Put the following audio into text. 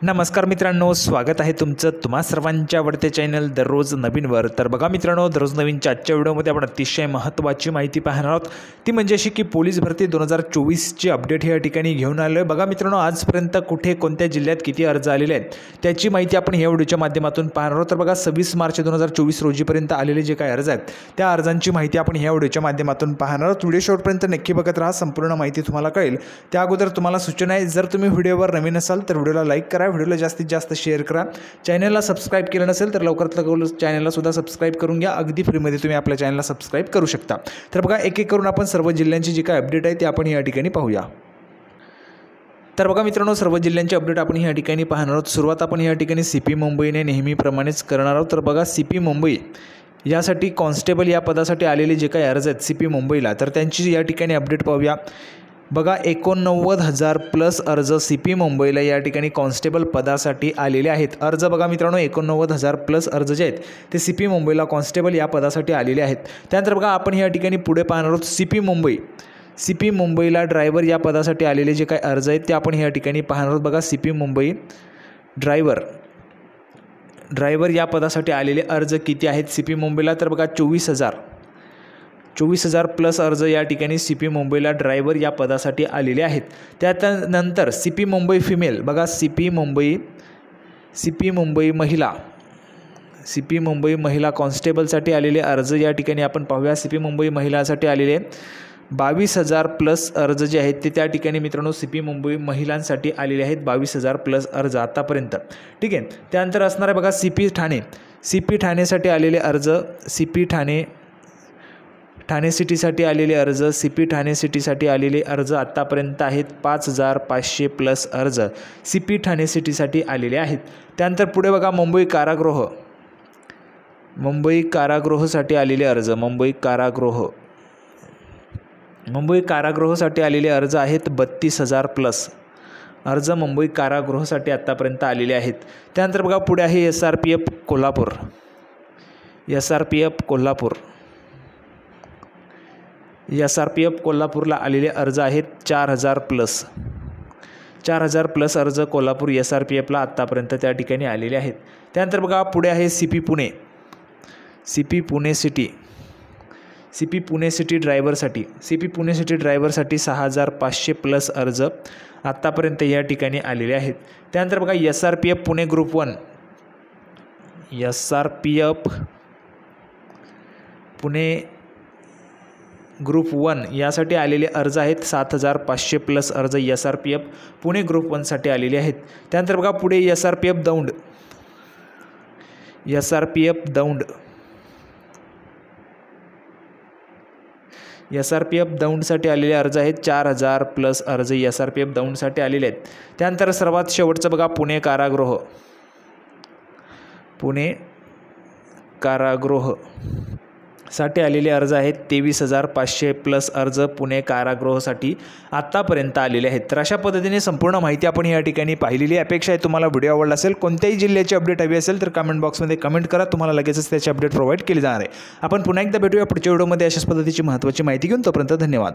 नमस्कार मित्रांनो, स्वागत आहे तुमचं तुम्हा सर्वांच्या आवडते चॅनल दररोज नवीनवर। तर बघा मित्रांनो, दररोज नवीनच्या आजच्या व्हिडिओमध्ये आपण अतिशय महत्त्वाची माहिती पाहणार आहोत। ती म्हणजे अशी की पोलीस भरती 2024ची अपडेट या ठिकाणी घेऊन आलो आहे। बघा मित्रांनो, आजपर्यंत कुठे कोणत्या जिल्ह्यात किती अर्ज आलेले आहेत त्याची माहिती आपण या व्हिडिओच्या माध्यमातून पाहणार आहोत। तर बघा 26 मार्च 2024 रोजीपर्यंत आलेले जे काही अर्ज आहेत त्या अर्जांची माहिती आपण या व्हिडिओच्या माध्यमातून पाहणार आहोत। व्हिडिओ शेवटपर्यंत नक्की बघत राहा, संपूर्ण माहिती तुम्हाला कळेल। त्या अगोदर तुम्हाला सूचना आहे, जर तुम्ही व्हिडिओवर नवीन असाल तर व्हिडिओला लाईक करा, व्हिडिओला जास्तीत जास्त शेअर करा। चॅनलला सबस्क्राइब केलं नसेल तर लवकरात लवकर चॅनलला सुद्धा सबस्क्राइब करून घ्या। अगदी फ्रीमध्ये तुम्ही आपल्या चॅनलला सबस्क्राइब करू शकता। तर बघा, एक एक करून आपण सर्व जिल्ह्यांची जी काही अपडेट आहे ती आपण या ठिकाणी पाहूया। तर बघा मित्रांनो, सर्व जिल्ह्यांची अपडेट आपण या ठिकाणी पाहणार आहोत। सुरुवात आपण या ठिकाणी सीपी मुंबईने नेहमीप्रमाणेच करणार आहोत। तर बघा, सीपी मुंबई यासाठी कॉन्स्टेबल या पदासाठी आलेले जे काही अर्ज आहेत सीपी मुंबईला, तर त्यांची या ठिकाणी अपडेट पाहूया। बघा, 89,000 प्लस अर्ज सीपी मुंबईला या ठिकाणी कॉन्स्टेबल पदासाठी आलेले आहेत। अर्ज बघा मित्रांनो, 89,000 प्लस अर्ज जे आहेत ते सीपी मुंबईला कॉन्स्टेबल या पदासाठी आलेले आहेत। त्यानंतर बघा, आपण या ठिकाणी पुढे पाहणार आहोत सीपी मुंबईला ड्रायव्हर या पदासाठी आलेले जे काही अर्ज आहेत ते आपण या ठिकाणी पाहणार आहोत। बघा, सीपी मुंबई ड्रायव्हर या पदासाठी आलेले अर्ज किती आहेत सीपी मुंबईला, तर बघा 24,000 प्लस अर्ज या ठिकाणी सीपी मुंबईला ड्रायव्हर या पदासाठी आलेले आहेत। त्यानंतर सीपी मुंबई फिमेल, बघा सीपी मुंबई महिला कॉन्स्टेबलसाठी आलेले अर्ज या ठिकाणी आपण पाहूया। सीपी मुंबई महिलांसाठी आलेले 22,000 प्लस अर्ज जे आहेत ते त्या ठिकाणी मित्रांनो सीपी मुंबई महिलांसाठी आलेले आहेत। 22,000 प्लस अर्ज आतापर्यंत, ठीक आहे। त्यानंतर असणार आहे बघा सीपी ठाणेसाठी आलेले अर्ज, ठाणे सिटीसाठी आलेले अर्ज, सीपी ठाणे सिटीसाठी आलेले अर्ज आत्तापर्यंत आहेत 5,500 प्लस अर्ज सीपी ठाणे सिटीसाठी आलेले आहेत। त्यानंतर पुढे बघा, मुंबई कारागृहासाठी आलेले अर्ज, मुंबई कारागृहासाठी आलेले अर्ज आहेत 32,000 प्लस अर्ज मुंबई कारागृहासाठी आत्तापर्यंत आलेले आहेत। त्यानंतर बघा, पुढे आहे SRPF कोल्हापूरला आलेले अर्ज आहेत 4,000 प्लस अर्ज कोल्हापूर SRPFला आत्तापर्यंत त्या ठिकाणी आलेले आहेत। त्यानंतर बघा, पुढे आहे सीपी पुणे सिटी ड्रायव्हरसाठी 6,500 प्लस अर्ज आत्तापर्यंत या ठिकाणी आलेले आहेत। त्यानंतर बघा, SRPF पुणे ग्रुप 1 यासाठी आलेले अर्ज आहेत 7,500 प्लस अर्ज SRPF पुणे ग्रुप 1 साठी आलेले आहेत। त्यानंतर बघा, पुढे SRPF दौंडसाठी आलेले अर्ज आहेत 4,000 प्लस अर्ज SRPF दौंडसाठी आलेले आहेत। त्यानंतर सर्वात शेवटचं बघा, पुणे कारागृहासाठी आलेले अर्ज आहेत 23,500 प्लस अर्ज पुणे कारागृहासाठी आत्तापर्यंत आलेले आहेत। तर अशा पद्धतीने संपूर्ण माहिती आपण या ठिकाणी पाहिलेली आहे। अपेक्षा आहे तुम्हाला व्हिडिओ आवडला असेल। कोणत्याही जिल्ह्याची अपडेट हवी असेल तर कमेंट बॉक्समध्ये कमेंट करा, तुम्हाला लगेचच त्याची अपडेट प्रोव्हाइड केली जाणार आहे। आपण पुन्हा एकदा भेटूया पुढच्या व्हिडिओमध्ये अशाच पद्धतीची महत्त्वाची माहिती घेऊन। तोपर्यंत धन्यवाद।